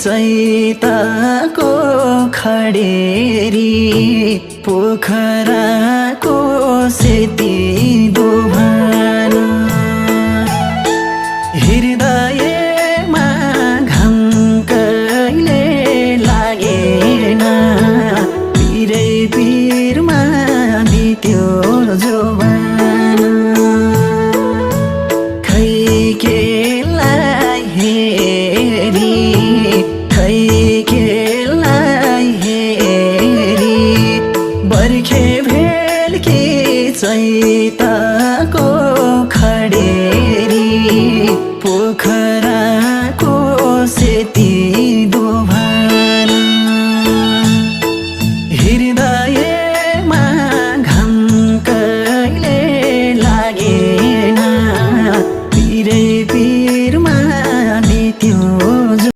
चैताको खडेरी पोखराको सेती दोभान हृदयमा घाम कहिले लागेन पिरै पिरमा बित्यो जोबान खै केलाई हेरी खै केलाई हेरी बर्खे भेल्की चैताको खडेरी पोखराको सेती